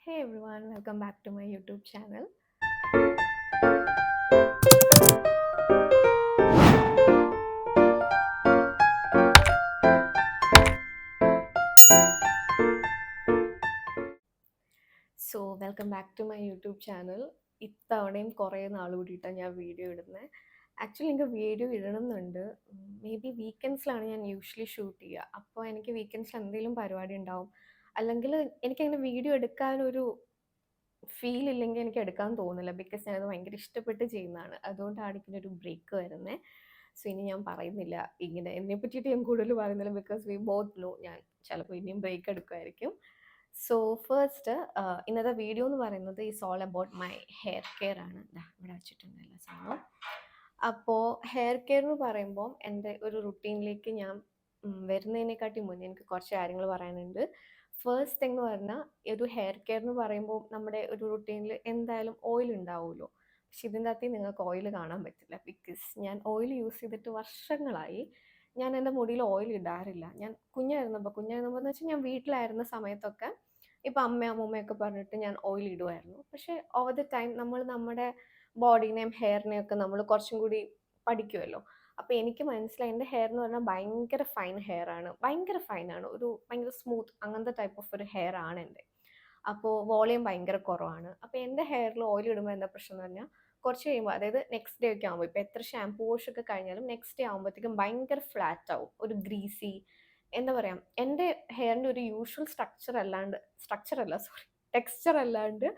Hey everyone, welcome back to my YouTube channel. Welcome back to my YouTube channel. ഇത്തവണയും കുറേ നാൾ കൂടിയിട്ടാണ് ഞാൻ വീഡിയോ ഇടുന്നത്. ആക്ച്വലി എനിക്ക് വീഡിയോ ഇടണമെന്നുണ്ട്. മേ ബി വീക്കെൻഡ്സിലാണ് ഞാൻ യൂഷ്വലി ഷൂട്ട് ചെയ്യുക. അപ്പോൾ എനിക്ക് വീക്കെൻഡ്സിൽ എന്തെങ്കിലും പരിപാടി ഉണ്ടാവും, അല്ലെങ്കിൽ എനിക്കങ്ങനെ വീഡിയോ എടുക്കാനൊരു ഫീൽ ഇല്ലെങ്കിൽ എനിക്ക് എടുക്കാൻ തോന്നില്ല. ബിക്കോസ് ഞാനത് ഭയങ്കര ഇഷ്ടപ്പെട്ട് ചെയ്യുന്നതാണ്. അതുകൊണ്ടാണ് ഇതിനൊരു ബ്രേക്ക് വരുന്നത്. സോ ഇനി ഞാൻ പറയുന്നില്ല, ഇങ്ങനെ ഇതിനെ പറ്റിയിട്ട് ഞാൻ കൂടുതൽ പറയുന്നില്ല. ബിക്കോസ് വി ബോത്ത് നോ ഞാൻ ചിലപ്പോൾ ഇനിയും ബ്രേക്ക് എടുക്കുമായിരിക്കും. സോ ഫസ്റ്റ്, ഇന്നത്തെ വീഡിയോ എന്ന് പറയുന്നത് is all about my hair care ആണ്. ഇവിടെ വെച്ചിട്ടുണ്ടല്ലോ സാധനം. അപ്പോൾ ഹെയർ കെയർ എന്ന് പറയുമ്പോൾ എൻ്റെ ഒരു റുട്ടീനിലേക്ക് ഞാൻ വരുന്നതിനെക്കാട്ടി മുന്നേ എനിക്ക് കുറച്ച് കാര്യങ്ങൾ പറയാനുണ്ട്. ഫസ്റ്റ് തിങ് എന്ന് പറഞ്ഞാൽ, ഒരു ഹെയർ കെയർ എന്ന് പറയുമ്പോൾ നമ്മുടെ ഒരു റുട്ടീനിൽ എന്തായാലും ഓയിൽ ഉണ്ടാവുമല്ലോ. പക്ഷെ ഇതിൻ്റെ അകത്ത് നിങ്ങൾക്ക് ഓയിൽ കാണാൻ പറ്റില്ല. ബിക്കോസ് ഞാൻ ഓയിൽ യൂസ് ചെയ്തിട്ട് വർഷങ്ങളായി. ഞാൻ എൻ്റെ മുടിയിൽ ഓയിൽ ഇടാറില്ല. ഞാൻ കുഞ്ഞായിരുന്നപ്പോൾ എന്ന് വെച്ചാൽ ഞാൻ വീട്ടിലായിരുന്ന സമയത്തൊക്കെ ഇപ്പം അമ്മയും അമ്മൂമ്മയൊക്കെ പറഞ്ഞിട്ട് ഞാൻ ഓയിൽ ഇടുമായിരുന്നു. പക്ഷേ ഓവർ ദ ടൈം നമ്മൾ നമ്മുടെ ബോഡീനെയും ഹെയറിനെയും ഒക്കെ നമ്മൾ കുറച്ചും കൂടി പഠിക്കുമല്ലോ. അപ്പോൾ എനിക്ക് മനസ്സിലായി എൻ്റെ ഹെയർ എന്ന് പറഞ്ഞാൽ ഭയങ്കര ഫൈൻ ഹെയർ ആണ്. ഭയങ്കര ഫൈനാണ്. ഒരു ഭയങ്കര സ്മൂത്ത് അങ്ങനത്തെ ടൈപ്പ് ഓഫ് ഒരു ഹെയർ ആണ് എൻ്റെ. അപ്പോൾ വോളിയം ഭയങ്കര കുറവാണ്. അപ്പോൾ എൻ്റെ ഹെയറിൽ ഓയിൽ ഇടുമ്പോൾ എന്താ പ്രശ്നം എന്ന് പറഞ്ഞാൽ, കുറച്ച് കഴിയുമ്പോൾ, അതായത് നെക്സ്റ്റ് ഡേ ഒക്കെ ആകുമ്പോൾ, ഇപ്പോൾ എത്ര ഷാംപൂ വാഷ് ഒക്കെ കഴിഞ്ഞാലും നെക്സ്റ്റ് ഡേ ആകുമ്പോഴത്തേക്കും ഭയങ്കര ഫ്ലാറ്റ് ആവും. ഒരു ഗ്രീസി, എന്താ പറയുക, എൻ്റെ ഹെയറിൻ്റെ ഒരു യൂഷ്വൽ ടെക്സ്ചർ അല്ലാണ്ട്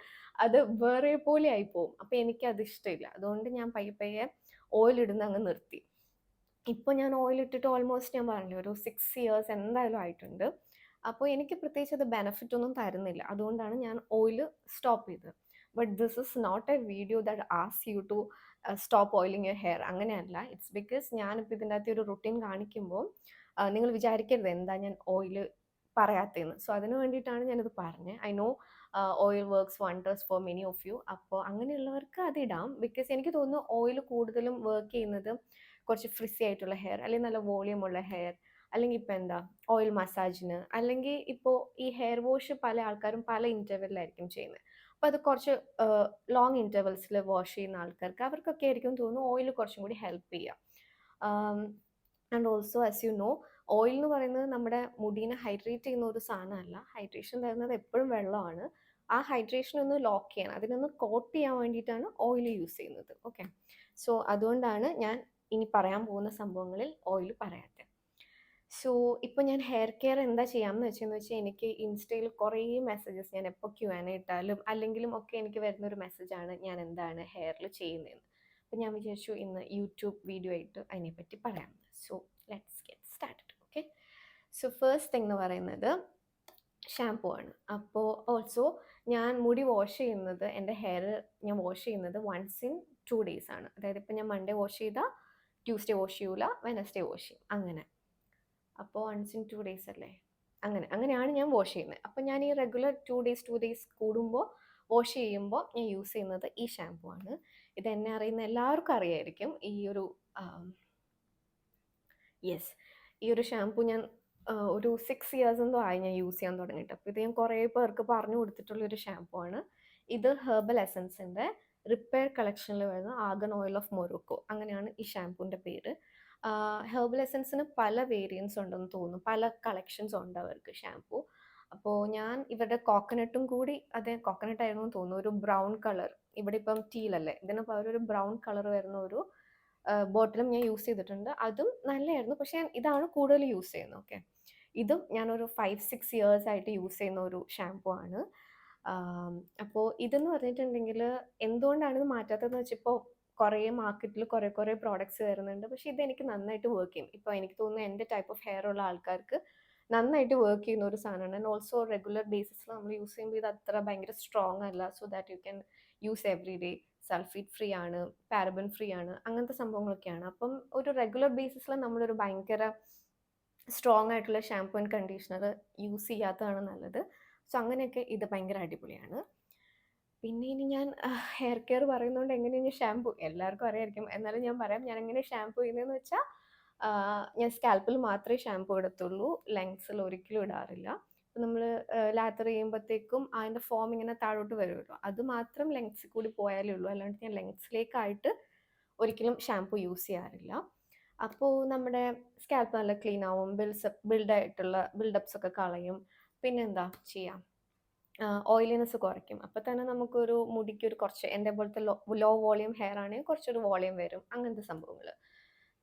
അത് വേറെ പോലെ ആയി പോകും. അപ്പോൾ എനിക്കത് ഇഷ്ടമില്ല. അതുകൊണ്ട് ഞാൻ പയ്യെ പയ്യെ ഓയിൽ ഇടുന്ന അങ്ങ് നിർത്തി. ഇപ്പോൾ ഞാൻ ഓയിൽ ഇട്ടിട്ട് ഓൾമോസ്റ്റ് ഞാൻ പറഞ്ഞില്ലേ ഒരു 6 ഇയേഴ്സ് എന്തായാലും ആയിട്ടുണ്ട്. അപ്പോൾ എനിക്ക് പ്രത്യേകിച്ച് അത് ബെനിഫിറ്റ് ഒന്നും തരുന്നില്ല. അതുകൊണ്ടാണ് ഞാൻ ഓയിൽ സ്റ്റോപ്പ് ചെയ്തത്. But this is not a video that asks you to stop ഓയിലിങ് യുവർ ഹെയർ. അങ്ങനെയല്ല. ഇറ്റ്സ് ബിക്കോസ് ഞാനിപ്പോൾ ഇതിൻ്റെ അകത്ത് ഒരു റുട്ടീൻ കാണിക്കുമ്പോൾ നിങ്ങൾ വിചാരിക്കരുത് എന്താ ഞാൻ ഓയിൽ പറയാത്തതെന്ന്. സോ അതിന് വേണ്ടിയിട്ടാണ് ഞാനിത് പറഞ്ഞത്. I know oil works wonders for many of you. അപ്പോൾ അങ്ങനെയുള്ളവർക്ക് അതിടാം. ബിക്കോസ് എനിക്ക് തോന്നുന്നു ഓയിൽ കൂടുതലും വർക്ക് ചെയ്യുന്നത് കുറച്ച് ഫ്രിസി ആയിട്ടുള്ള ഹെയർ, അല്ലെങ്കിൽ നല്ല വോളിയം ഉള്ള ഹെയർ, അല്ലെങ്കിൽ ഇപ്പോൾ എന്താ ഓയിൽ മസാജിന്, അല്ലെങ്കിൽ ഇപ്പോൾ ഈ ഹെയർ വാഷ് പല ആൾക്കാരും പല ഇൻ്റർവെല്ലിലായിരിക്കും ചെയ്യുന്നത്. അപ്പോൾ അത് കുറച്ച് ലോങ് ഇൻ്റർവെൽസിൽ വാഷ് ചെയ്യുന്ന ആൾക്കാർക്ക് അവർക്കൊക്കെ ആയിരിക്കും തോന്നുന്നു ഓയിൽ കുറച്ചും കൂടി ഹെൽപ്പ് ചെയ്യുക. And also as you know, oil എന്ന് പറയുന്നത് നമ്മുടെ മുടീനെ ഹൈഡ്രേറ്റ് ചെയ്യുന്ന ഒരു സാധനമല്ല. ഹൈഡ്രേഷൻ തരുന്നത് എപ്പോഴും വെള്ളമാണ്. ആ ഹൈഡ്രേഷൻ ഒന്ന് ലോക്ക് ചെയ്യാൻ, അതിനൊന്ന് കോട്ട് ചെയ്യാൻ വേണ്ടിയിട്ടാണ് ഓയിൽ യൂസ് ചെയ്യുന്നത്. ഓക്കെ, സോ അതുകൊണ്ടാണ് ഞാൻ ഇനി പറയാൻ പോകുന്ന സംഭവങ്ങളിൽ ഓയിൽ പറയാത്തത്. സോ ഇപ്പോൾ ഞാൻ ഹെയർ കെയർ എന്താ ചെയ്യാമെന്ന് വെച്ചാൽ, എനിക്ക് ഇൻസ്റ്റയിൽ കുറേ മെസ്സേജസ്, ഞാൻ എപ്പോൾ Q&A ഇട്ടാലും അല്ലെങ്കിലും ഒക്കെ എനിക്ക് വരുന്നൊരു മെസ്സേജാണ് ഞാൻ എന്താണ് ഹെയറിൽ ചെയ്യുന്നതെന്ന്. അപ്പോൾ ഞാൻ വിചാരിച്ചു ഇന്ന് യൂട്യൂബ് വീഡിയോ ആയിട്ട് അതിനെപ്പറ്റി പറയാം. So let's get started. Okay, so first thing എന്ന് പറയുന്നത് ഷാംപൂ ആണ്. അപ്പോൾ ഓൾസോ ഞാൻ മുടി വാഷ് ചെയ്യുന്നത്, എൻ്റെ ഹെയർ ഞാൻ വാഷ് ചെയ്യുന്നത് വൺസ് ഇൻ 2 days ആണ്. അതായത് ഇപ്പോൾ ഞാൻ മൺഡേ വാഷ് ചെയ്താൽ ട്യൂസ്ഡേ വാഷ് ചെയ്യൂല, വെനസ്ഡേ വാഷ് ചെയ്യും, അങ്ങനെ. അപ്പോൾ വൺസ് ഇൻ 2 days അല്ലേ, അങ്ങനെയാണ് ഞാൻ വാഷ് ചെയ്യുന്നത്. അപ്പോൾ ഞാൻ ഈ റെഗുലർ 2 days കൂടുമ്പോൾ വാഷ് ചെയ്യുമ്പോൾ ഞാൻ യൂസ് ചെയ്യുന്നത് ഈ ഷാംപൂ ആണ്. ഇത് എന്നെ അറിയുന്ന എല്ലാവർക്കും അറിയായിരിക്കും. യെസ്, ഈ ഒരു ഷാംപൂ ഞാൻ ഒരു 6 years എന്തോ ആയി ഞാൻ യൂസ് ചെയ്യാൻ തുടങ്ങിയിട്ട്. അപ്പോൾ ഇത് ഞാൻ കുറേ പേർക്ക് പറഞ്ഞു കൊടുത്തിട്ടുള്ളൊരു ഷാംപൂ ആണ്. ഇത് ഹെർബൽ എസൻസിൻ്റെ റിപ്പയർ കളക്ഷനിൽ വരുന്ന ആർഗൻ ഓയിൽ ഓഫ് മൊറോക്കോ, അങ്ങനെയാണ് ഈ ഷാംപൂവിൻ്റെ പേര്. ഹെർബൽ എസൻസിന് പല വേരിയൻസ് ഉണ്ടെന്ന് തോന്നുന്നു, പല കളക്ഷൻസ് ഉണ്ട് അവർക്ക് ഷാംപൂ. അപ്പോൾ ഞാൻ ഇവരുടെ കോക്കനട്ടും കൂടി, അതെ കോക്കനട്ട് ആയിരുന്നു എന്ന് തോന്നുന്നു, ഒരു ബ്രൗൺ കളർ, ഇവിടെ ഇപ്പം ടീലല്ലേ, ഇതിന് പകരം ഒരു ബ്രൗൺ കളർ വരുന്ന ഒരു ബോട്ടിലും ഞാൻ യൂസ് ചെയ്തിട്ടുണ്ട്. അതും നല്ലതായിരുന്നു. പക്ഷേ ഞാൻ ഇതാണ് കൂടുതൽ യൂസ് ചെയ്യുന്നത്. ഓക്കെ, ഇതും ഞാനൊരു 5-6 years ആയിട്ട് യൂസ് ചെയ്യുന്ന ഒരു ഷാംപൂ ആണ്. അപ്പോൾ ഇതെന്ന് പറഞ്ഞിട്ടുണ്ടെങ്കിൽ എന്തുകൊണ്ടാണ് ഇത് മാറ്റാത്തതെന്ന് വെച്ചാൽ, ഇപ്പോൾ കുറേ മാർക്കറ്റിൽ കുറേ പ്രോഡക്ട്സ് വരുന്നുണ്ട്. പക്ഷേ ഇതെനിക്ക് നന്നായിട്ട് വർക്ക് ചെയ്യും. ഇപ്പോൾ എനിക്ക് തോന്നുന്നു എൻ്റെ ടൈപ്പ് ഓഫ് ഹെയർ ഉള്ള ആൾക്കാർക്ക് നന്നായിട്ട് വർക്ക് ചെയ്യുന്ന ഒരു സാധനമാണ്. ആൻഡ് ഓൾസോ റെഗുലർ ബേസിസിൽ നമ്മൾ യൂസ് ചെയ്യുമ്പോൾ ഇത് അത്ര ഭയങ്കര സ്ട്രോങ് അല്ല. So that you can use every day. Sulphate free ആണ്, പാരബൻ ഫ്രീ ആണ്, അങ്ങനത്തെ സംഭവങ്ങളൊക്കെയാണ്. അപ്പം ഒരു റെഗുലർ ബേസിസിൽ നമ്മളൊരു ഭയങ്കര സ്ട്രോങ് ആയിട്ടുള്ള ഷാംപൂ ആൻഡ് കണ്ടീഷണർ യൂസ് ചെയ്യാത്തതാണ് നല്ലത്. സോ അങ്ങനെയൊക്കെ ഇത് ഭയങ്കര അടിപൊളിയാണ്. പിന്നെ ഇനി ഞാൻ ഹെയർ കെയർ പറയുന്നതുകൊണ്ട് എങ്ങനെയാണ് ഷാംപൂ എല്ലാവർക്കും അറിയായിരിക്കും, എന്നാലും ഞാൻ പറയാം. ഞാൻ എങ്ങനെ ഷാംപൂ ചെയ്യുന്നതെന്ന് വെച്ചാൽ, ഞാൻ സ്കാൽപ്പിൽ മാത്രമേ ഷാംപൂ ഇടത്തുള്ളൂ, ലെങ്സിൽ ഒരിക്കലും ഇടാറില്ല. നമ്മൾ ലാത്തർ ചെയ്യുമ്പോഴത്തേക്കും അതിൻ്റെ ഫോം ഇങ്ങനെ താഴോട്ട് വരുമല്ലോ, അത് മാത്രം ലെങ്സിൽ കൂടി പോയാലേ ഉള്ളൂ. അല്ലാണ്ട് ഞാൻ ലെങ്സിലേക്കായിട്ട് ഒരിക്കലും ഷാംപൂ യൂസ് ചെയ്യാറില്ല. അപ്പോൾ നമ്മുടെ സ്കാൽപ്പ് നല്ല ക്ലീൻ ആവും, ബിൽഡപ്സ് ഒക്കെ കളയും. പിന്നെന്താ ചെയ്യാം, ഓയിലിനെസ് കുറയ്ക്കും. അപ്പോൾ തന്നെ നമുക്കൊരു മുടിക്കൊരു കുറച്ച് എൻ്റെ പോലത്തെ ലോ വോളിയം ഹെയർ ആണെങ്കിൽ കുറച്ചൊരു വോളിയം വരും, അങ്ങനത്തെ സംഭവങ്ങൾ.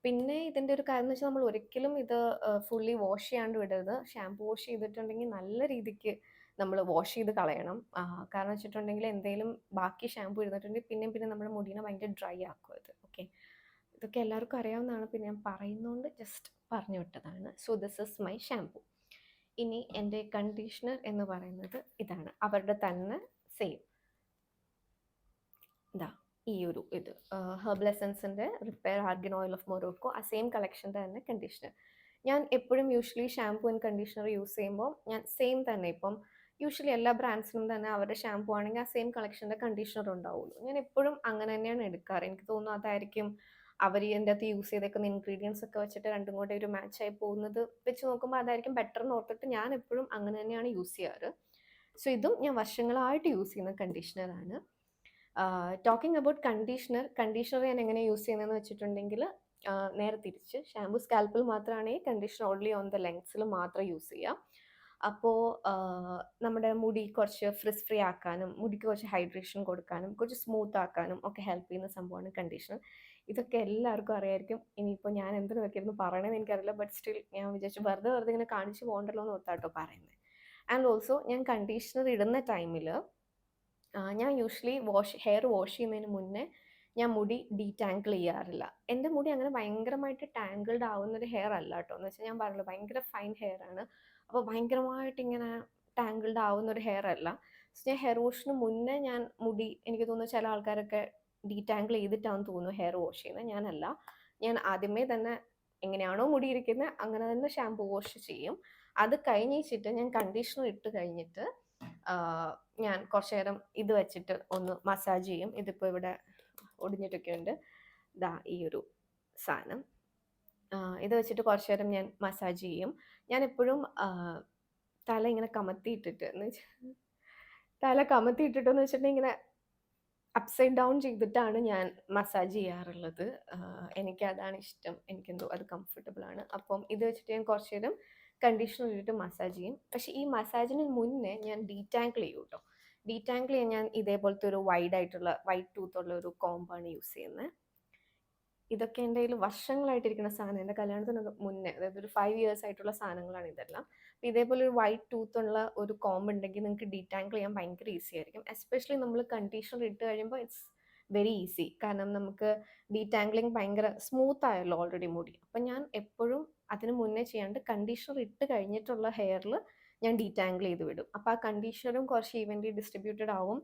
പിന്നെ ഇതിൻ്റെ ഒരു കാര്യം എന്ന് വെച്ചാൽ നമ്മൾ ഒരിക്കലും ഇത് ഫുള്ളി വാഷ് ചെയ്യാണ്ട് വിടരുത്. ഷാംപൂ വാഷ് ചെയ്തിട്ടുണ്ടെങ്കിൽ നല്ല രീതിക്ക് നമ്മൾ വാഷ് ചെയ്ത് കളയണം. കാരണം വെച്ചിട്ടുണ്ടെങ്കിൽ എന്തെങ്കിലും ബാക്കി ഷാംപൂ ഇരുന്നിട്ടുണ്ടെങ്കിൽ പിന്നെയും പിന്നെ നമ്മുടെ മുടീനെ ഭയങ്കര ഡ്രൈ ആക്കും അത്. ഓക്കെ, ഇതൊക്കെ എല്ലാവർക്കും അറിയാവുന്നതാണ്, പിന്നെ ഞാൻ പറയുന്നതുകൊണ്ട് ജസ്റ്റ് പറഞ്ഞു വിട്ടതാണ്. So this is my shampoo. ഇനി എൻ്റെ കണ്ടീഷണർ എന്ന് പറയുന്നത് ഇതാണ്, അവരുടെ തന്നെ സെയിം ഇതാ ഈ ഒരു ഇത് ഹെർബൽ എസൻസിൻ്റെ repair argan oil of Morocco, ആ സെയിം കളക്ഷൻ്റെ തന്നെ കണ്ടീഷണർ. ഞാൻ എപ്പോഴും usually shampoo and conditioner use ചെയ്യുമ്പോൾ ഞാൻ സെയിം തന്നെ, ഇപ്പം യൂഷ്വലി എല്ലാ ബ്രാൻഡ്സിനും തന്നെ അവരുടെ ഷാംപൂ ആണെങ്കിൽ ആ സെയിം കളക്ഷൻ്റെ കണ്ടീഷണർ ഉണ്ടാവുള്ളൂ. ഞാൻ എപ്പോഴും അങ്ങനെ തന്നെയാണ് എടുക്കാറ്. എനിക്ക് തോന്നുന്നു അതായിരിക്കും അവർ എൻ്റെ അകത്ത് യൂസ് ചെയ്തേക്കുന്ന ഇൻഗ്രീഡിയൻസ് ഒക്കെ വെച്ചിട്ട് രണ്ടും കൂടെ ഒരു മാച്ചായി പോകുന്നത് വെച്ച് നോക്കുമ്പോൾ അതായിരിക്കും ബെറ്റർ എന്ന് ഓർത്തിട്ട് ഞാൻ എപ്പോഴും അങ്ങനെ തന്നെയാണ് യൂസ് ചെയ്യാറ്. സോ ഇതും ഞാൻ വർഷങ്ങളായിട്ട് യൂസ് ചെയ്യുന്ന കണ്ടീഷണറാണ്. ടോക്കിംഗ് അബൌട്ട് കണ്ടീഷണർ ഞാൻ എങ്ങനെ യൂസ് ചെയ്യുന്നതെന്ന് വെച്ചിട്ടുണ്ടെങ്കിൽ നേരെ തിരിച്ച്, ഷാംപൂ സ്കാൽപ്പിൽ മാത്രമാണെങ്കിൽ കണ്ടീഷണർ ഓൺലി ഓൺ ദ ലെങ്സിൽ മാത്രം യൂസ് ചെയ്യാം. അപ്പോൾ നമ്മുടെ മുടി കുറച്ച് ഫ്രിസ് ഫ്രീ ആക്കാനും മുടിക്ക് കുറച്ച് ഹൈഡ്രേഷൻ കൊടുക്കാനും കുറച്ച് സ്മൂത്ത് ആക്കാനും ഒക്കെ ഹെൽപ്പ് ചെയ്യുന്ന സംഭവമാണ് കണ്ടീഷണർ. ഇതൊക്കെ എല്ലാവർക്കും അറിയായിരിക്കും. ഇനിയിപ്പോൾ ഞാൻ എന്തിനു വെക്കിയിരുന്നു പറയണമെന്ന് എനിക്കറിയില്ല, ബട്ട് സ്റ്റിൽ ഞാൻ വിചാരിച്ചു വെറുതെ ഇങ്ങനെ കാണിച്ച് പോകണ്ടല്ലോ എന്ന് ഓർത്താട്ടോ പറയുന്നത്. ആൻഡ് ഓൾസോ ഞാൻ കണ്ടീഷണർ ഇടുന്ന ടൈമിൽ ഞാൻ യൂഷ്വലി ഹെയർ വാഷ് ചെയ്യുന്നതിന് മുന്നേ ഞാൻ മുടി ഡീടാങ്കിൾ ചെയ്യാറില്ല. എൻ്റെ മുടി അങ്ങനെ ഭയങ്കരമായിട്ട് ടാങ്കിൾഡ് ആവുന്നൊരു ഹെയർ അല്ല കേട്ടോ. എന്ന് വെച്ചാൽ ഞാൻ പറഞ്ഞല്ലോ ഭയങ്കര ഫൈൻ ഹെയർ ആണ്. അപ്പോൾ ഭയങ്കരമായിട്ട് ഇങ്ങനെ ടാങ്കിൾഡ് ആവുന്നൊരു ഹെയർ അല്ല. സോ ഞാൻ ഹെയർ വാഷിന് മുന്നേ ഞാൻ മുടി, എനിക്ക് തോന്നുന്നു ചില ആൾക്കാരൊക്കെ ഡീടാങ്കിൾ ചെയ്തിട്ടാണെന്ന് തോന്നുന്നു ഹെയർ വാഷ് ചെയ്യുന്നത്. ഞാനല്ല, ഞാൻ ആദ്യമേ തന്നെ എങ്ങനെയാണോ മുടി ഇരിക്കുന്നത് അങ്ങനെ തന്നെ ഷാംപൂ വാഷ് ചെയ്യും. അത് കഴിഞ്ഞിട്ട് ഞാൻ കണ്ടീഷണർ ഇട്ട് കഴിഞ്ഞിട്ട് ഞാൻ കുറച്ച് നേരം ഇത് വെച്ചിട്ട് ഒന്ന് മസാജ് ചെയ്യും. ഇതിപ്പോൾ ഇവിടെ ഒടിഞ്ഞിട്ടൊക്കെ ഉണ്ട്, ദാ ഈ ഒരു സാധനം. ഇത് വെച്ചിട്ട് കുറച്ച് നേരം ഞാൻ മസാജ് ചെയ്യും. ഞാൻ എപ്പോഴും തല ഇങ്ങനെ കമത്തിയിട്ടിട്ട് എന്ന് വെച്ചാൽ തല കമത്തിയിട്ടിട്ടെന്ന് വെച്ചിട്ടുണ്ടെങ്കിൽ ഇങ്ങനെ അപ്സൈഡ് ഡൗൺ ചെയ്തിട്ടാണ് ഞാൻ മസാജ് ചെയ്യാറുള്ളത്. എനിക്കതാണ് ഇഷ്ടം, എനിക്കെന്തോ അത് കംഫർട്ടബിൾ ആണ്. അപ്പം ഇത് വെച്ചിട്ട് ഞാൻ കുറച്ച് നേരം കണ്ടീഷണർ ഇട്ടിട്ട് മസാജ് ചെയ്യും. പക്ഷേ ഈ മസാജിന് മുന്നേ ഞാൻ ഡീടാങ്കിൾ ചെയ്യും കേട്ടോ. ഡീടാങ്കിൾ ചെയ്യാൻ ഞാൻ ഇതേപോലത്തെ ഒരു വൈറ്റ് ടൂത്തുള്ള ഒരു കോമ്പാണ് യൂസ് ചെയ്യുന്നത്. ഇതൊക്കെ എൻ്റെ കയ്യിൽ വർഷങ്ങളായിട്ടിരിക്കുന്ന സാധനം, എൻ്റെ കല്യാണത്തിന് മുന്നേ, അതായത് ഒരു 5 years ആയിട്ടുള്ള സാധനങ്ങളാണ് ഇതെല്ലാം. ഇതേപോലെ ഒരു വൈറ്റ് ടൂത്തുള്ള ഒരു കോംബ് ഉണ്ടെങ്കിൽ നിങ്ങൾക്ക് ഡീടാങ്കിൾ ചെയ്യാൻ ഭയങ്കര ഈസി ആയിരിക്കും. എസ്പെഷ്യലി നമ്മൾ കണ്ടീഷണർ ഇട്ട് കഴിയുമ്പോൾ ഇറ്റ്സ് വെരി ഈസി. കാരണം നമുക്ക് ഡീടാങ്കിളിങ് ഭയങ്കര സ്മൂത്ത് ആയല്ലോ ഓൾറെഡി മുടി. അപ്പം ഞാൻ എപ്പോഴും അതിന് മുന്നേ ചെയ്യാണ്ട് കണ്ടീഷണർ ഇട്ട് കഴിഞ്ഞിട്ടുള്ള ഹെയറിൽ ഞാൻ ഡീടാങ്കിൾ ചെയ്ത് വിടും. അപ്പോൾ ആ കണ്ടീഷണറും കുറച്ച് ഈവൻലി ഡിസ്ട്രിബ്യൂട്ടഡ് ആവും,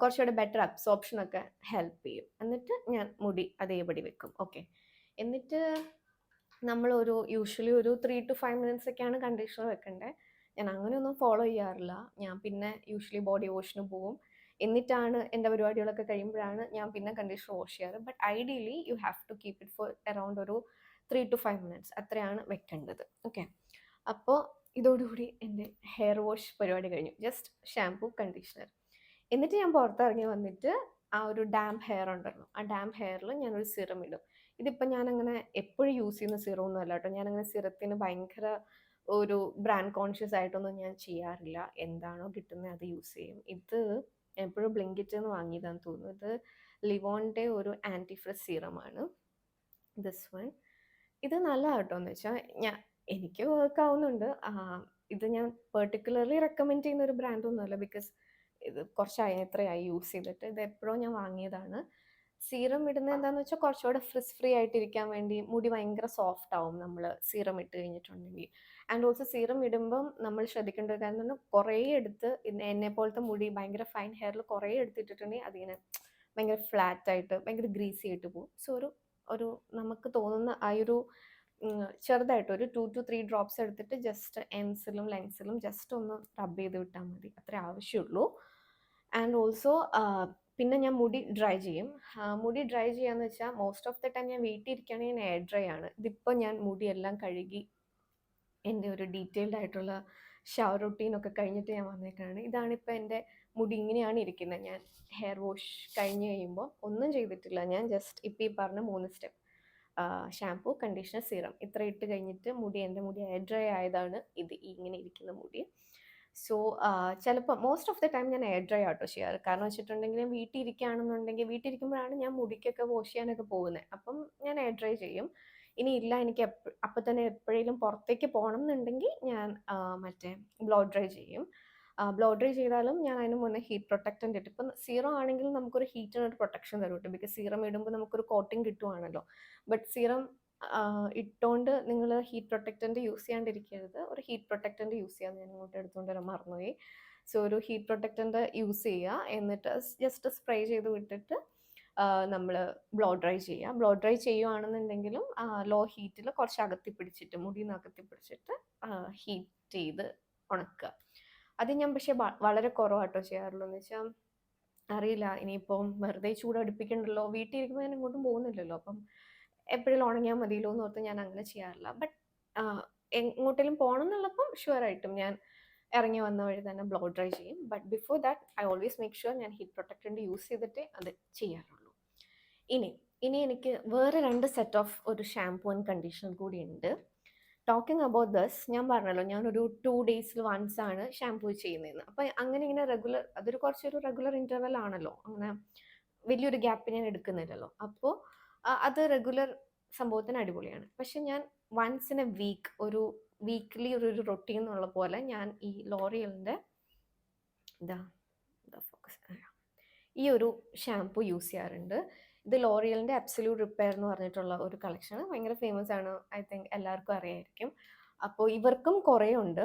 കുറച്ചുകൂടെ ബെറ്റർ അബ്സോർപ്ഷനൊക്കെ ഹെൽപ്പ് ചെയ്യും. എന്നിട്ട് ഞാൻ മുടി അതേപടി വെക്കും. ഓക്കെ, എന്നിട്ട് നമ്മളൊരു യൂഷ്വലി ഒരു 3 to 5 minutes ഒക്കെയാണ് കണ്ടീഷണർ വെക്കേണ്ടത്. ഞാൻ അങ്ങനെയൊന്നും ഫോളോ ചെയ്യാറില്ല. ഞാൻ പിന്നെ യൂഷ്വലി ബോഡി വാഷിന് പോവും. എന്നിട്ടാണ് എൻ്റെ പരിപാടികളൊക്കെ കഴിയുമ്പോഴാണ് ഞാൻ പിന്നെ കണ്ടീഷണർ വാഷ് ചെയ്യാറ്. But ideally you have to keep it for around ഒരു 3 to 5 minutes, അത്രയാണ് വെക്കേണ്ടത്. ഓക്കെ, അപ്പോൾ ഇതോടുകൂടി എൻ്റെ ഹെയർ വാഷ് പരിപാടി കഴിഞ്ഞു. Just shampoo, conditioner. എന്നിട്ട് ഞാൻ പുറത്തിറങ്ങി വന്നിട്ട് ആ ഒരു ഡാംപ് ഹെയർ ഉണ്ടല്ലോ, ആ ഡാംപ് ഹെയറിൽ ഞാനൊരു സിറം ഇടും. ഇതിപ്പോൾ ഞാനങ്ങനെ എപ്പോഴും യൂസ് ചെയ്യുന്ന സിറം ഒന്നും അല്ല കേട്ടോ. ഞാനങ്ങനെ സിറത്തിന് ഭയങ്കര ഒരു ബ്രാൻഡ് കോൺഷ്യസ് ആയിട്ടൊന്നും ഞാൻ ചെയ്യാറില്ല. എന്താണോ കിട്ടുന്നത് അത് യൂസ് ചെയ്യും. ഇത് എപ്പോഴും ബ്ലിങ്കിറ്റിൽ നിന്ന് വാങ്ങിയതാന്ന് തോന്നുന്നു. ഇത് ലിവോണിൻ്റെ ഒരു ആൻറ്റി ഫ്രിസ് സീറമാണ് ദിസ് വൺ. ഇത് നല്ല കേട്ടോ. എന്ന് വെച്ചാൽ എനിക്ക് വർക്ക് ആവുന്നുണ്ട്. ഇത് ഞാൻ പെർട്ടിക്കുലർലി റെക്കമെൻഡ് ചെയ്യുന്ന ഒരു ബ്രാൻഡൊന്നുമല്ല, ബിക്കോസ് ഇത് കുറച്ചായി, എത്രയായി യൂസ് ചെയ്തിട്ട്. ഇത് എപ്പോഴും ഞാൻ വാങ്ങിയതാണ്. സീറം ഇടുന്നത് എന്താണെന്ന് വെച്ചാൽ കുറച്ചുകൂടെ ഫ്രിസ് ഫ്രീ ആയിട്ടിരിക്കാൻ വേണ്ടി. മുടി ഭയങ്കര സോഫ്റ്റ് ആവും നമ്മൾ സീറം ഇട്ട് കഴിഞ്ഞിട്ടുണ്ടെങ്കിൽ. ആൻഡ് ഓൾസോ സീറം ഇടുമ്പം നമ്മൾ ശ്രദ്ധിക്കേണ്ട ഒരു കാര്യം എന്ന് പറഞ്ഞാൽ കുറേ എടുത്ത് എന്നെ പോലത്തെ മുടി ഭയങ്കര ഫൈൻ ഹെയറിൽ കുറേ എടുത്തിട്ടുണ്ടെങ്കിൽ അതിങ്ങനെ ഭയങ്കര ഫ്ലാറ്റ് ആയിട്ട് ഭയങ്കര ഗ്രീസി ആയിട്ട് പോകും. സോ ഒരു നമുക്ക് തോന്നുന്ന ആ ഒരു ചെറുതായിട്ട് ഒരു 2 to 3 ഡ്രോപ്സ് എടുത്തിട്ട് ജസ്റ്റ് എൻസിലും ലെങ്സിലും ജസ്റ്റ് ഒന്ന് റബ്ബ് ചെയ്ത് വിട്ടാൽ മതി, അത്രേ ആവശ്യമുള്ളൂ. ആൻഡ് ഓൾസോ പിന്നെ ഞാൻ മുടി ഡ്രൈ ചെയ്യും. മുടി ഡ്രൈ ചെയ്യാന്ന് വെച്ചാൽ മോസ്റ്റ് ഓഫ് ദ ടൈം ഞാൻ വീട്ടിൽ ഇരിക്കുകയാണെങ്കിൽ ഞാൻ എയർ ഡ്രൈ ആണ്. ഇതിപ്പോൾ ഞാൻ മുടിയെല്ലാം കഴുകി എൻ്റെ ഒരു ഡീറ്റെയിൽഡ് ആയിട്ടുള്ള ഷവർ റുട്ടീനൊക്കെ കഴിഞ്ഞിട്ട് ഞാൻ വന്നേക്കാണ്. ഇതാണിപ്പോൾ എൻ്റെ മുടി ഇങ്ങനെയാണ് ഇരിക്കുന്നത്. ഞാൻ ഹെയർ വാഷ് കഴിഞ്ഞ് കഴിയുമ്പോൾ ഒന്നും ചെയ്തിട്ടില്ല. ഞാൻ ജസ്റ്റ് ഇപ്പോൾ ഈ പറഞ്ഞ 3 സ്റ്റെപ്പ്, ഷാംപൂ, കണ്ടീഷണർ, സീറം ഇത്ര ഇട്ട് കഴിഞ്ഞിട്ട് എൻ്റെ മുടി എയർ ഡ്രൈ ആയതാണ് ഇത് ഇങ്ങനെ ഇരിക്കുന്ന മുടി. സോ ചിലപ്പോൾ മോസ്റ്റ് ഓഫ് ദ ടൈം ഞാൻ എയർ ഡ്രൈ ആട്ടോ ചെയ്യാറ്. കാരണം വെച്ചിട്ടുണ്ടെങ്കിൽ വീട്ടിൽ ഇരിക്കുകയാണെന്നുണ്ടെങ്കിൽ, വീട്ടിൽ ഇരിക്കുമ്പോഴാണ് ഞാൻ മുടിക്കൊക്കെ വാഷ് ചെയ്യാനൊക്കെ പോകുന്നത്. അപ്പം ഞാൻ എയർ ഡ്രൈ ചെയ്യും. ഇനി ഇല്ല എനിക്ക് അപ്പം തന്നെ എപ്പോഴേലും പുറത്തേക്ക് പോകണം എന്നുണ്ടെങ്കിൽ ഞാൻ മറ്റേ ബ്ലോ ഡ്രൈ ചെയ്യും. ബ്ലോ ഡ്രൈ ചെയ്താലും ഞാൻ അതിന് മുന്നേ ഹീറ്റ് പ്രൊട്ടക്റ്റൻ്റ് ഇട്ട്, ഇപ്പം സീറം ആണെങ്കിലും നമുക്കൊരു ഹീറ്റിനൊരു പ്രൊട്ടക്ഷൻ തരും കേട്ടോ. ബിക്കോസ് സീറം ഇടുമ്പോൾ നമുക്കൊരു കോട്ടിങ് കിട്ടുവാണല്ലോ. ബട്ട് സീറം ഇട്ടുകൊണ്ട് നിങ്ങൾ ഹീറ്റ് പ്രൊട്ടക്റ്റൻ്റ് യൂസ് ചെയ്യാണ്ടിരിക്കരുത്. ഒരു ഹീറ്റ് പ്രൊട്ടക്റ്റൻ്റ് യൂസ് ചെയ്യാൻ ഞാൻ ഇങ്ങോട്ട് എടുത്തുകൊണ്ട് വരാൻ മറന്നുപോയി. സോ ഒരു ഹീറ്റ് പ്രൊട്ടക്റ്റൻ്റ് യൂസ് ചെയ്യുക. എന്നിട്ട് ജസ്റ്റ് സ്പ്രേ ചെയ്ത് വിട്ടിട്ട് നമ്മൾ ബ്ലോ ഡ്രൈ ചെയ്യുക. ബ്ലോ ഡ്രൈ ചെയ്യുകയാണെന്നുണ്ടെങ്കിലും ലോ ഹീറ്റിൽ കുറച്ച് അകത്തി പിടിച്ചിട്ട്, മുടിയിൽ അകത്തി പിടിച്ചിട്ട് ഹീറ്റ് ചെയ്ത് ഉണക്കുക. അത് ഞാൻ പക്ഷേ വളരെ കുറവാട്ടോ ചെയ്യാറുള്ളൂ. എന്ന് വെച്ചാൽ അറിയില്ല, ഇനിയിപ്പം വെറുതെ ചൂട് അടുപ്പിക്കണ്ടല്ലോ, വീട്ടിൽ ഇരിക്കുമ്പോൾ ഞാൻ ഇങ്ങോട്ടും പോകുന്നില്ലല്ലോ, അപ്പം എപ്പോഴും ഉണങ്ങിയാൽ മതിയല്ലോ എന്ന് ഓർത്ത് ഞാൻ അങ്ങനെ ചെയ്യാറില്ല. ബട്ട് എങ്ങോട്ടെങ്കിലും പോകണം എന്നുള്ളപ്പം ഷുവറായിട്ടും ഞാൻ ഇറങ്ങി വന്ന വഴി തന്നെ ബ്ലോ ഡ്രൈ ചെയ്യും. But before that I always make sure ഞാൻ ഹീറ്റ് പ്രൊട്ടക്റ്റൻ്റ് യൂസ് ചെയ്തിട്ടേ അത് ചെയ്യാറുള്ളൂ. ഇനി എനിക്ക് വേറെ 2 സെറ്റ് ഓഫ് ഒരു ഷാംപൂ ആൻഡ് കണ്ടീഷണർ കൂടി ഉണ്ട്. ടോക്കിംഗ് അബൌട്ട് ദസ്, ഞാൻ പറഞ്ഞല്ലോ ഞാനൊരു 2 ഡേയ്സിൽ വൺസ് ആണ് ഷാംപൂ ചെയ്യുന്നതെന്ന്. അപ്പം അങ്ങനെ ഇങ്ങനെ റെഗുലർ, അതൊരു കുറച്ചൊരു റെഗുലർ ഇൻ്റർവെൽ ആണല്ലോ, അങ്ങനെ വലിയൊരു ഗ്യാപ്പ് ഞാൻ എടുക്കുന്നില്ലല്ലോ. അപ്പോൾ അത് റെഗുലർ സംഭവത്തിന് അടിപൊളിയാണ്. പക്ഷെ ഞാൻ വൺസ് ഇൻ എ വീക്ക്, ഒരു വീക്ക്ലി ഒരു റൊട്ടീൻ എന്നുള്ള പോലെ ഞാൻ ഈ ലോറിയലിൻ്റെ ഫോക്കസ് ഈ ഒരു ഷാംപൂ യൂസ് ചെയ്യാറുണ്ട്. ഇത് ലോറിയലിൻ്റെ അബ്സല്യൂട്ട് റിപ്പയർ എന്ന് പറഞ്ഞിട്ടുള്ള ഒരു കളക്ഷൻ, ഭയങ്കര ഫേമസ് ആണ്. ഐ തിങ്ക് എല്ലാവർക്കും അറിയായിരിക്കും. അപ്പോൾ ഇവർക്കും കുറേ ഉണ്ട്.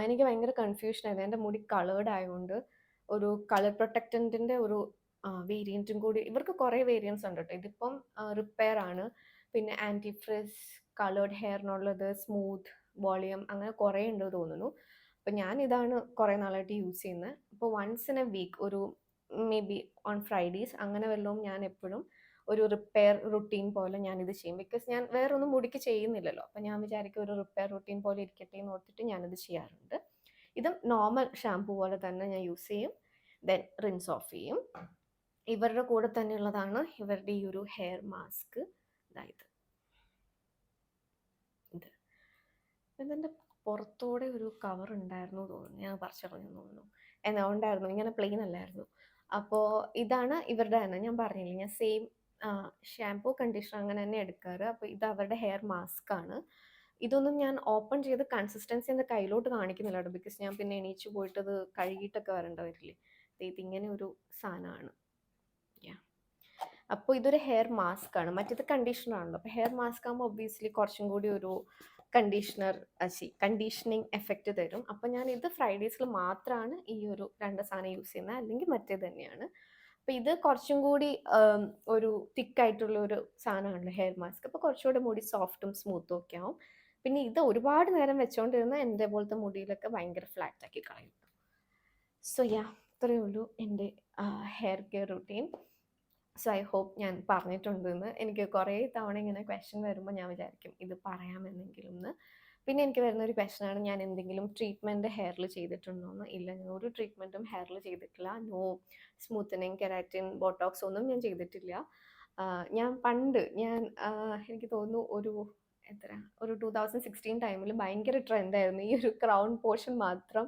എനിക്ക് ഭയങ്കര കൺഫ്യൂഷൻ ആയിരുന്നു. എൻ്റെ മുടി കളേർഡ് ആയതുകൊണ്ട് ഒരു കളർ പ്രൊട്ടക്റ്റൻറ്റിൻ്റെ ഒരു വേരിയൻറ്റും കൂടി, ഇവർക്ക് കുറേ വേരിയൻസ് ഉണ്ട് കേട്ടോ. ഇതിപ്പം റിപ്പയർ ആണ്, പിന്നെ ആൻറ്റി ഫ്രിസ്, കളേർഡ് ഹെയറിനുള്ളത്, സ്മൂത്ത്, വോളിയം, അങ്ങനെ കുറേ ഉണ്ട് തോന്നുന്നു. അപ്പം ഞാൻ ഇതാണ് കുറേ നാളായിട്ട് യൂസ് ചെയ്യുന്നത്. അപ്പോൾ വൺസ് ഇൻ എ വീക്ക്, ഒരു മേ ബി ഓൺ ഫ്രൈഡേയ്സ് അങ്ങനെ വല്ലതും ഞാൻ എപ്പോഴും ഒരു റിപ്പയർ റുട്ടീൻ പോലെ ഞാനിത് ചെയ്യും. ബിക്കോസ് ഞാൻ വേറൊന്നും മുടിക്ക് ചെയ്യുന്നില്ലല്ലോ. അപ്പം ഞാൻ വിചാരിക്കും ഒരു റിപ്പയർ റുട്ടീൻ പോലെ ഇരിക്കട്ടെ എന്ന് ഓർത്തിട്ട് ഞാനിത് ചെയ്യാറുണ്ട്. ഇതും നോർമൽ ഷാംപൂ പോലെ തന്നെ ഞാൻ യൂസ് ചെയ്യും. ദെൻ റിൻസ് ഓഫ് ചെയ്യും. ഇവരുടെ കൂടെ തന്നെയുള്ളതാണ് ഇവരുടെ ഈ ഒരു ഹെയർ മാസ്ക്. ഇതായത് ഇതിൻ്റെ പുറത്തോടെ ഒരു കവർ ഉണ്ടായിരുന്നു തോന്നുന്നു, ഞാൻ പറിച്ചറിഞ്ഞു തോന്നുന്നു. എന്നാ ഉണ്ടായിരുന്നു, ഇങ്ങനെ പ്ലെയിൻ അല്ലായിരുന്നു. അപ്പോൾ ഇതാണ് ഇവരുടെ തന്നെ, ഞാൻ പറഞ്ഞില്ലേ ഞാൻ സെയിം ഷാംപൂ കണ്ടീഷണർ അങ്ങനെ തന്നെ എടുക്കാറ്. അപ്പോൾ ഇത് അവരുടെ ഹെയർ മാസ്ക് ആണ്. ഇതൊന്നും ഞാൻ ഓപ്പൺ ചെയ്ത് കൺസിസ്റ്റൻസി എൻ്റെ കയ്യിലോട്ട് കാണിക്കുന്നില്ല കേട്ടോ. ബിക്കോസ് ഞാൻ പിന്നെ എണീച്ച് പോയിട്ട് അത് കഴുകിയിട്ടൊക്കെ വരേണ്ട വരില്ലേ. ഇതിങ്ങനെ ഒരു സാധനമാണ്. അപ്പോൾ ഇതൊരു ഹെയർ മാസ്ക് ആണ്, മറ്റേത് കണ്ടീഷണർ ആണല്ലോ. അപ്പോൾ ഹെയർ മാസ്ക് ആകുമ്പോൾ ഒബ്വിയസ്ലി കുറച്ചും കൂടി ഒരു കണ്ടീഷനിങ് എഫക്റ്റ് തരും. അപ്പോൾ ഞാൻ ഇത് ഫ്രൈഡേയ്സിൽ മാത്രമാണ് ഈ ഒരു 2 സാധനം യൂസ് ചെയ്യുന്നത്, അല്ലെങ്കിൽ മറ്റേത് തന്നെയാണ്. അപ്പോൾ ഇത് കുറച്ചും കൂടി ഒരു തിക്കായിട്ടുള്ള ഒരു സാധനമാണല്ലോ ഹെയർ മാസ്ക്. അപ്പോൾ കുറച്ചുകൂടി മുടി സോഫ്റ്റും സ്മൂത്തും ഒക്കെ ആവും. പിന്നെ ഇത് ഒരുപാട് നേരം വെച്ചുകൊണ്ടിരുന്ന എൻ്റെ പോലത്തെ മുടിയിലൊക്കെ ഭയങ്കര ഫ്ലാറ്റ് ആക്കി കളയും. സോ ഇത്രയേ ഉള്ളൂ എൻ്റെ hair care routine. So I hope ഞാൻ പറഞ്ഞിട്ടുണ്ടെന്ന്. എനിക്ക് കുറേ തവണ ഇങ്ങനെ ക്വസ്റ്റ്യൻ വരുമ്പോൾ ഞാൻ വിചാരിക്കും ഇത് പറയാമെന്നെങ്കിലും എന്ന്. പിന്നെ എനിക്ക് വരുന്നൊരു ക്വസ്റ്റ്യനാണ്, ഞാൻ എന്തെങ്കിലും ട്രീറ്റ്മെൻറ്റ് ഹെയറിൽ ചെയ്തിട്ടുണ്ടോയെന്ന്. ഇല്ല, ഞാൻ ഒരു ട്രീറ്റ്മെൻറ്റും ഹെയറിൽ ചെയ്തിട്ടില്ല. നോ സ്മൂത്തനിങ്, കെരാറ്റിൻ, ബോട്ടോക്സ് ഒന്നും ഞാൻ ചെയ്തിട്ടില്ല. ഞാൻ എനിക്ക് തോന്നുന്നു ഒരു 2016 ടൈമിൽ ഭയങ്കര ട്രെൻഡായിരുന്നു ഈ ഒരു ക്രൗൺ പോർഷൻ മാത്രം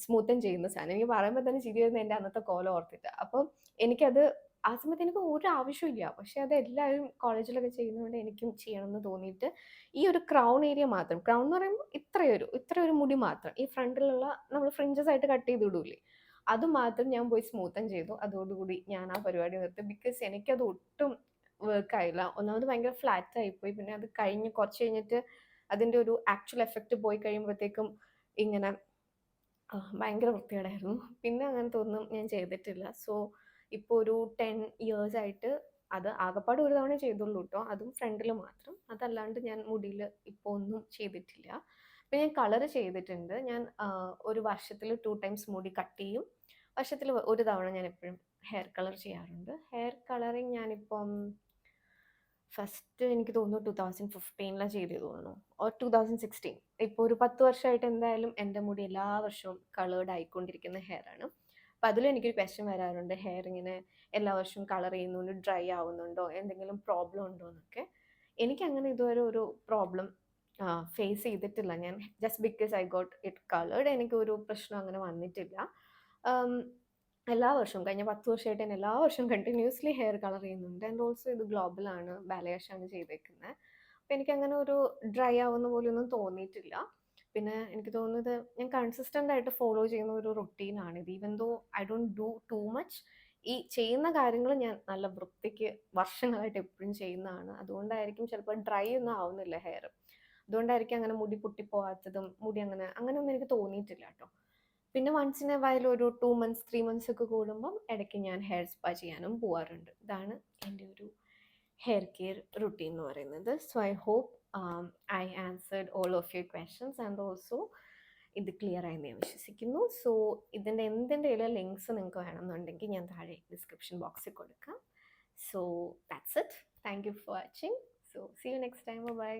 സ്മൂത്തൻ ചെയ്യുന്ന സാധനം. എനിക്ക് പറയുമ്പോൾ തന്നെ ചിരി വരുന്ന എൻ്റെ അന്നത്തെ കോലം ഓർത്തിട്ട്. അപ്പം എനിക്കത് ആ സമയത്ത് എനിക്ക് ഒരു ആവശ്യമില്ല, പക്ഷെ അത് എല്ലാവരും കോളേജിലൊക്കെ ചെയ്യുന്നതുകൊണ്ട് എനിക്കും ചെയ്യണമെന്ന് തോന്നിയിട്ട് ഈ ഒരു ക്രൗൺ ഏരിയ മാത്രം, ക്രൗൺ എന്ന് പറയുമ്പോൾ ഇത്രയൊരു മുടി മാത്രം, ഈ ഫ്രണ്ടിലുള്ള നമ്മൾ ഫ്രിഞ്ചസ് ആയിട്ട് കട്ട് ചെയ്ത് വിടൂലേ, അത് മാത്രം ഞാൻ പോയി സ്മൂത്തൻ ചെയ്തു. അതോടുകൂടി ഞാൻ ആ പരിപാടി നിർത്തി. ബിക്കോസ് എനിക്കത് ഒട്ടും വർക്കായില്ല. ഒന്നാമത് ഭയങ്കര ഫ്ലാറ്റ് ആയിപ്പോയി. പിന്നെ അത് കുറച്ച് കഴിഞ്ഞിട്ട് അതിൻ്റെ ഒരു ആക്ച്വൽ എഫക്റ്റ് പോയി കഴിയുമ്പോഴത്തേക്കും ഇങ്ങനെ ഭയങ്കര വൃത്തികേടായിരുന്നു. പിന്നെ അങ്ങനത്തെ ഒന്നും ഞാൻ ചെയ്തിട്ടില്ല. സോ ഇപ്പോൾ ഒരു 10 years ആയിട്ട് അത് ആകെപ്പാട് ഒരു തവണ ചെയ്തുള്ളൂ കേട്ടോ, അതും ഫ്രണ്ടിൽ മാത്രം. അതല്ലാണ്ട് ഞാൻ മുടിയിൽ ഇപ്പോൾ ഒന്നും ചെയ്തിട്ടില്ല. പിന്നെ ഞാൻ കളർ ചെയ്തിട്ടുണ്ട്. ഞാൻ ഒരു വർഷത്തിൽ 2 times മുടി കട്ട് ചെയ്യും. വർഷത്തിൽ ഒരു തവണ ഞാൻ എപ്പോഴും ഹെയർ കളർ ചെയ്യാറുണ്ട്. ഹെയർ കളറിങ് ഞാനിപ്പം ഫസ്റ്റ് എനിക്ക് തോന്നുന്നു 2015 ചെയ്തു തോന്നുന്നു, ഓർ 2016. ഇപ്പോൾ ഒരു 10 വർഷമായിട്ട് എന്തായാലും എൻ്റെ മുടി എല്ലാ വർഷവും കളേർഡ് ആയിക്കൊണ്ടിരിക്കുന്ന ഹെയർ ആണ്. അപ്പം അതിലും എനിക്കൊരു ക്വസ്റ്റ്യൻ വരാറുണ്ട്, ഹെയർ ഇങ്ങനെ എല്ലാ വർഷവും കളർ ചെയ്യുന്നുണ്ട്, ഡ്രൈ ആവുന്നുണ്ടോ, എന്തെങ്കിലും പ്രോബ്ലം ഉണ്ടോ എന്നൊക്കെ. എനിക്കങ്ങനെ ഇതുവരെ ഒരു പ്രോബ്ലം ഫേസ് ചെയ്തിട്ടില്ല. ഞാൻ just because I got it coloured എനിക്കൊരു പ്രശ്നം അങ്ങനെ വന്നിട്ടില്ല. ഉം, എല്ലാ വർഷവും കഴിഞ്ഞ 10 വർഷമായിട്ട് ഞാൻ എല്ലാ വർഷവും കണ്ടിന്യൂസ്ലി ഹെയർ കളർ ചെയ്യുന്നുണ്ട്. ആൻഡ് ഓൾസോ ഇത് ഗ്ലോബലാണ്, ബാലയാഷാണ് ചെയ്തേക്കുന്നത്. അപ്പം എനിക്കങ്ങനെ ഒരു ഡ്രൈ ആവുന്ന പോലെയൊന്നും തോന്നിയിട്ടില്ല. പിന്നെ എനിക്ക് തോന്നുന്നത് ഞാൻ കൺസിസ്റ്റൻ്റ് ആയിട്ട് ഫോളോ ചെയ്യുന്ന ഒരു റൊട്ടീനാണിത്. Even though I don't do too much, ഈ ചെയ്യുന്ന കാര്യങ്ങൾ ഞാൻ നല്ല വൃത്തിക്ക് വർഷങ്ങളായിട്ട് എപ്പോഴും ചെയ്യുന്നതാണ്. അതുകൊണ്ടായിരിക്കും ചിലപ്പോൾ ഡ്രൈ ഒന്നും ആവുന്നില്ല ഹെയർ. അതുകൊണ്ടായിരിക്കും അങ്ങനെ മുടി പൊട്ടിപ്പോവാത്തതും, മുടി അങ്ങനെയൊന്നും എനിക്ക് തോന്നിയിട്ടില്ല കേട്ടോ. പിന്നെ വൺസ് ഇൻ എ വൈൽ ഒരു 2 മന്ത്സ് 3 മന്ത്സ് ഒക്കെ കൂടുമ്പം ഇടയ്ക്ക് ഞാൻ ഹെയർ സ്പാ ചെയ്യാനും പോവാറുണ്ട്. ഇതാണ് എൻ്റെ ഒരു ഹെയർ കെയർ റുട്ടീൻ എന്ന് പറയുന്നത്. So I hope I answered all of your questions and also ഇത് ക്ലിയർ ആയെന്ന് ഞാൻ വിശ്വസിക്കുന്നു. സോ ഇതിൻ്റെ എന്തിൻ്റെയും ലിങ്ക്സ് നിങ്ങൾക്ക് വേണമെന്നുണ്ടെങ്കിൽ ഞാൻ താഴെ ഡിസ്ക്രിപ്ഷൻ ബോക്സിൽ കൊടുക്കാം. So that's it. Thank you for watching. So see you next time. By.